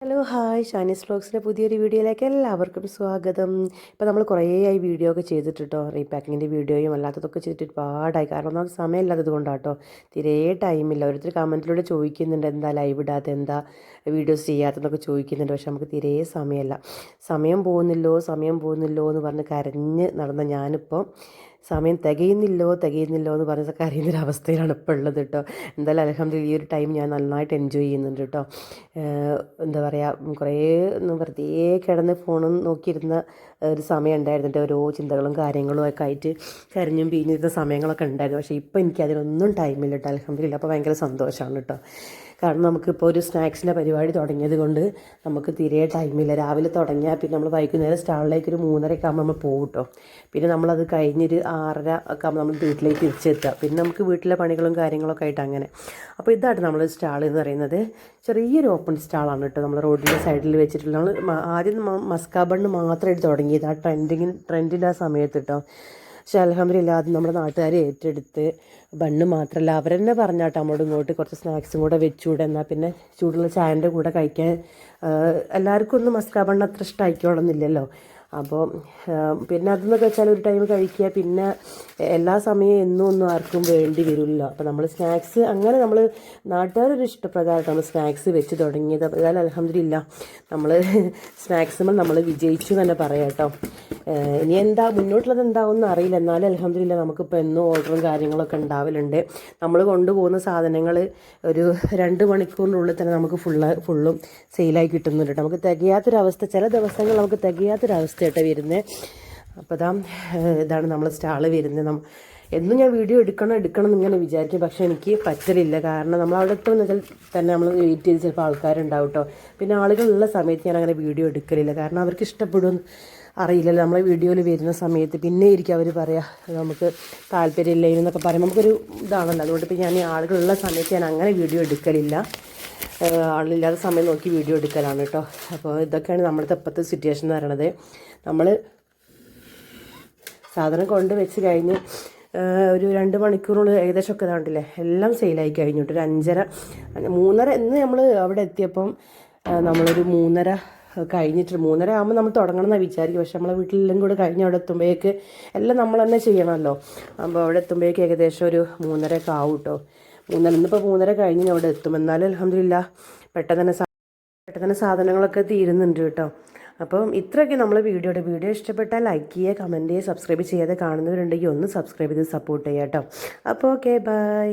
Hello hi Shani's വ്ലോഗ്സിൻ്റെ പുതിയൊരു വീഡിയോയിലേക്ക് എല്ലാവർക്കും സ്വാഗതം. ഇപ്പോൾ നമ്മൾ കുറേ ആയി വീഡിയോ ഒക്കെ ചെയ്തിട്ട് കേട്ടോ, റീപാക്കിങ്ങിൻ്റെ വീഡിയോയും അല്ലാത്തതൊക്കെ ചെയ്തിട്ട് ഒരുപാടായി. കാരണം ഒന്നാമത് സമയമില്ലാത്തത് കൊണ്ടാട്ടോ, തീരെ ടൈമില്ല. ഓരോരുത്തർ കമൻറ്റിലൂടെ ചോദിക്കുന്നുണ്ട് എന്താ ലൈവ് ഇടാത്ത, എന്താ വീഡിയോസ് ചെയ്യാത്തതെന്നൊക്കെ ചോദിക്കുന്നുണ്ട്. പക്ഷെ നമുക്ക് തീരെ സമയമില്ല. സമയം പോകുന്നില്ലോ എന്ന് പറഞ്ഞ് കരഞ്ഞ് നടന്ന ഞാനിപ്പോൾ സമയം തികയുന്നില്ലോ എന്ന് പറഞ്ഞ കരയുന്നൊരവസ്ഥയിലാണ് ഇപ്പോൾ ഉള്ളത് കേട്ടോ. എന്തായാലും അൽഹംദുലില്ലാ ഈ ഒരു ടൈം ഞാൻ നന്നായിട്ട് എൻജോയ് ചെയ്യുന്നുണ്ട് കേട്ടോ. എന്താ പറയുക, കുറേ വെറുതെ കിടന്ന് ഫോണും നോക്കിയിരുന്ന ഒരു സമയം ഉണ്ടായിരുന്നു. ഓരോ ചിന്തകളും കാര്യങ്ങളും ഒക്കെ ആയിട്ട് കരഞ്ഞും പിരിഞ്ഞിരുന്ന സമയങ്ങളൊക്കെ ഉണ്ടായിരുന്നു. പക്ഷേ ഇപ്പോൾ എനിക്കതിനൊന്നും ടൈമില്ല കേട്ടോ. അൽഹംദുലില്ലാ അപ്പോൾ ഭയങ്കര സന്തോഷമാണ് കേട്ടോ. കാരണം നമുക്കിപ്പോൾ ഒരു സ്നാക്സിൻ്റെ പരിപാടി തുടങ്ങിയത് കൊണ്ട് നമുക്ക് തീരെ ടൈമില്ല. രാവിലെ തുടങ്ങിയാൽ പിന്നെ നമ്മൾ വൈകുന്നേരം സ്റ്റാളിലേക്ക് ഒരു 3:30 ആകുമ്പോൾ നമ്മൾ പോകും കേട്ടോ. പിന്നെ നമ്മളത് കഴിഞ്ഞൊരു 6:30 ഒക്കെ ആകുമ്പോൾ നമ്മൾ വീട്ടിലേക്ക് തിരിച്ചെത്തുക. പിന്നെ നമുക്ക് വീട്ടിലെ പണികളും കാര്യങ്ങളൊക്കെ ആയിട്ട് അങ്ങനെ. അപ്പോൾ ഇതാണ് നമ്മൾ സ്റ്റാൾ എന്ന് പറയുന്നത്. ചെറിയൊരു ഓപ്പൺ സ്റ്റാളാണ് കേട്ടോ. നമ്മൾ റോഡിൻ്റെ സൈഡിൽ വെച്ചിട്ടുള്ള, നമ്മൾ ആദ്യം മസ്കാ ബണ്ണ് മാത്രം എടുത്ത് തുടങ്ങിയത് ആ ട്രെൻഡിൻ്റെ ആ സമയത്ത് കേട്ടോ. പക്ഷേ അൽഹംദുലില്ലാ അത് നമ്മുടെ നാട്ടുകാർ ഏറ്റെടുത്ത് ബണ്ണ് മാത്രമല്ല അവർ തന്നെ പറഞ്ഞാട്ടോ നമ്മളോട് ഇങ്ങോട്ട് കുറച്ച് സ്നാക്സും കൂടെ വെച്ചുകൂടെ, എന്നാൽ പിന്നെ ചൂടുള്ള ചായൻ്റെ കൂടെ കഴിക്കാൻ. എല്ലാവർക്കും ഒന്നും മസ്കാ ബണ്ണ് അത്ര ഇഷ്ടമായിക്കോളന്നില്ലല്ലോ. അപ്പോൾ പിന്നെ അതെന്നൊക്കെ വെച്ചാൽ ഒരു ടൈം കഴിക്കുക, പിന്നെ എല്ലാ സമയവും ഒന്നും ആർക്കും വേണ്ടി വരില്ല. അപ്പോൾ നമ്മൾ സ്നാക്സ് അങ്ങനെ നമ്മൾ നാട്ടുകാരൊരു ഇഷ്ടപ്രകാരം നമ്മൾ സ്നാക്സ് വെച്ച് തുടങ്ങിയത്. അതായത് അൽഹംദുലില്ലാ നമ്മൾ സ്നാക്സുമ്പോൾ നമ്മൾ വിജയിച്ചു തന്നെ പറയാം കേട്ടോ. ഇനി എന്താ മുന്നോട്ടുള്ളത് എന്താവുമെന്ന് അറിയില്ല. എന്നാലും അൽഹംദുലില്ലാ നമുക്കിപ്പോൾ എന്നും ഓർഡറും കാര്യങ്ങളൊക്കെ ഉണ്ടാവലുണ്ട്. നമ്മൾ കൊണ്ടുപോകുന്ന സാധനങ്ങൾ ഒരു 2 മണിക്കൂറിനുള്ളിൽ തന്നെ നമുക്ക് ഫുള്ളും സെയിലായി കിട്ടുന്നുണ്ട്. നമുക്ക് തികയാത്തൊരവസ്ഥ, ചില ദിവസങ്ങൾ നമുക്ക് തികയാത്തൊരവസ്ഥ കേട്ടോ വരുന്നത്. അപ്പോൾ ഇതാണ് നമ്മൾ സ്റ്റാള് വരുന്നത്. എന്നും ഞാൻ വീഡിയോ എടുക്കണം എന്നിങ്ങനെ വിചാരിക്കും, പക്ഷേ എനിക്ക് പറ്റലില്ല. കാരണം നമ്മൾ അവിടെ എത്തുമ്പോൾ തന്നെ നമ്മൾ വെയിറ്റ് ചെയ്ത് ചിലപ്പോൾ ആൾക്കാരുണ്ടാവും കേട്ടോ. പിന്നെ ആളുകളുള്ള സമയത്ത് ഞാൻ അങ്ങനെ വീഡിയോ എടുക്കലില്ല. കാരണം അവർക്ക് ഇഷ്ടപ്പെടും അറിയില്ലല്ലോ നമ്മളെ വീഡിയോയിൽ വരുന്ന സമയത്ത്. പിന്നെ ഇരിക്കും അവർ പറയുക നമുക്ക് താല്പര്യമില്ല എന്നൊക്കെ പറയുമ്പോൾ നമുക്കൊരു ഇതാണല്ലോ. അതുകൊണ്ട് ഇപ്പോൾ ഞാൻ ആളുകളുള്ള സമയത്ത് ഞാൻ അങ്ങനെ വീഡിയോ എടുക്കലില്ല. ആളില്ലാത്ത സമയം നോക്കി വീഡിയോ എടുക്കലാണ് കേട്ടോ. അപ്പോൾ ഇതൊക്കെയാണ് നമ്മുടെ ഇപ്പോഴത്തെ സിറ്റുവേഷൻ എന്ന് പറയണത്. നമ്മൾ സാധനം കൊണ്ട് വെച്ച് കഴിഞ്ഞ് ഒരു 2 മണിക്കൂറിനുള്ളിൽ ഏകദേശമൊക്കെ ഇതാണ്ടില്ലേ എല്ലാം സെയിലായി കഴിഞ്ഞിട്ട് ഒരു 5:30 3:30 ഇന്ന് നമ്മൾ അവിടെ എത്തിയപ്പം നമ്മളൊരു 3:30 കഴിഞ്ഞിട്ട് 3:30 ആകുമ്പോൾ നമ്മൾ തുടങ്ങണം എന്നാണ് വിചാരിക്കും. പക്ഷെ നമ്മളെ വീട്ടിലെല്ലാം കൂടെ കഴിഞ്ഞ് അവിടെ എത്തുമ്പോഴേക്ക് എല്ലാം നമ്മൾ തന്നെ ചെയ്യണമല്ലോ. അപ്പോൾ അവിടെ എത്തുമ്പോഴേക്ക് ഏകദേശം ഒരു 3:30 ഒക്കെ ആവും കേട്ടോ. ഇന്നിപ്പോൾ 3:30 കഴിഞ്ഞ് അവിടെ എത്തും. എന്നാലും അൽഹംദുലില്ലാ പെട്ടെന്ന് തന്നെ സാധനങ്ങളൊക്കെ തീരുന്നുണ്ട് കേട്ടോ. അപ്പം ഇത്രയൊക്കെ നമ്മൾ വീഡിയോ ഇഷ്ടപ്പെട്ടാൽ ലൈക്ക് ചെയ്യുക, കമൻറ്റ് ചെയ്യുക, സബ്സ്ക്രൈബ് ചെയ്യാതെ കാണുന്നവരുണ്ടെങ്കിൽ ഒന്ന് സബ്സ്ക്രൈബ് ചെയ്ത് സപ്പോർട്ട് ചെയ്യുക കേട്ടോ. അപ്പോൾ ഓക്കെ ബൈ.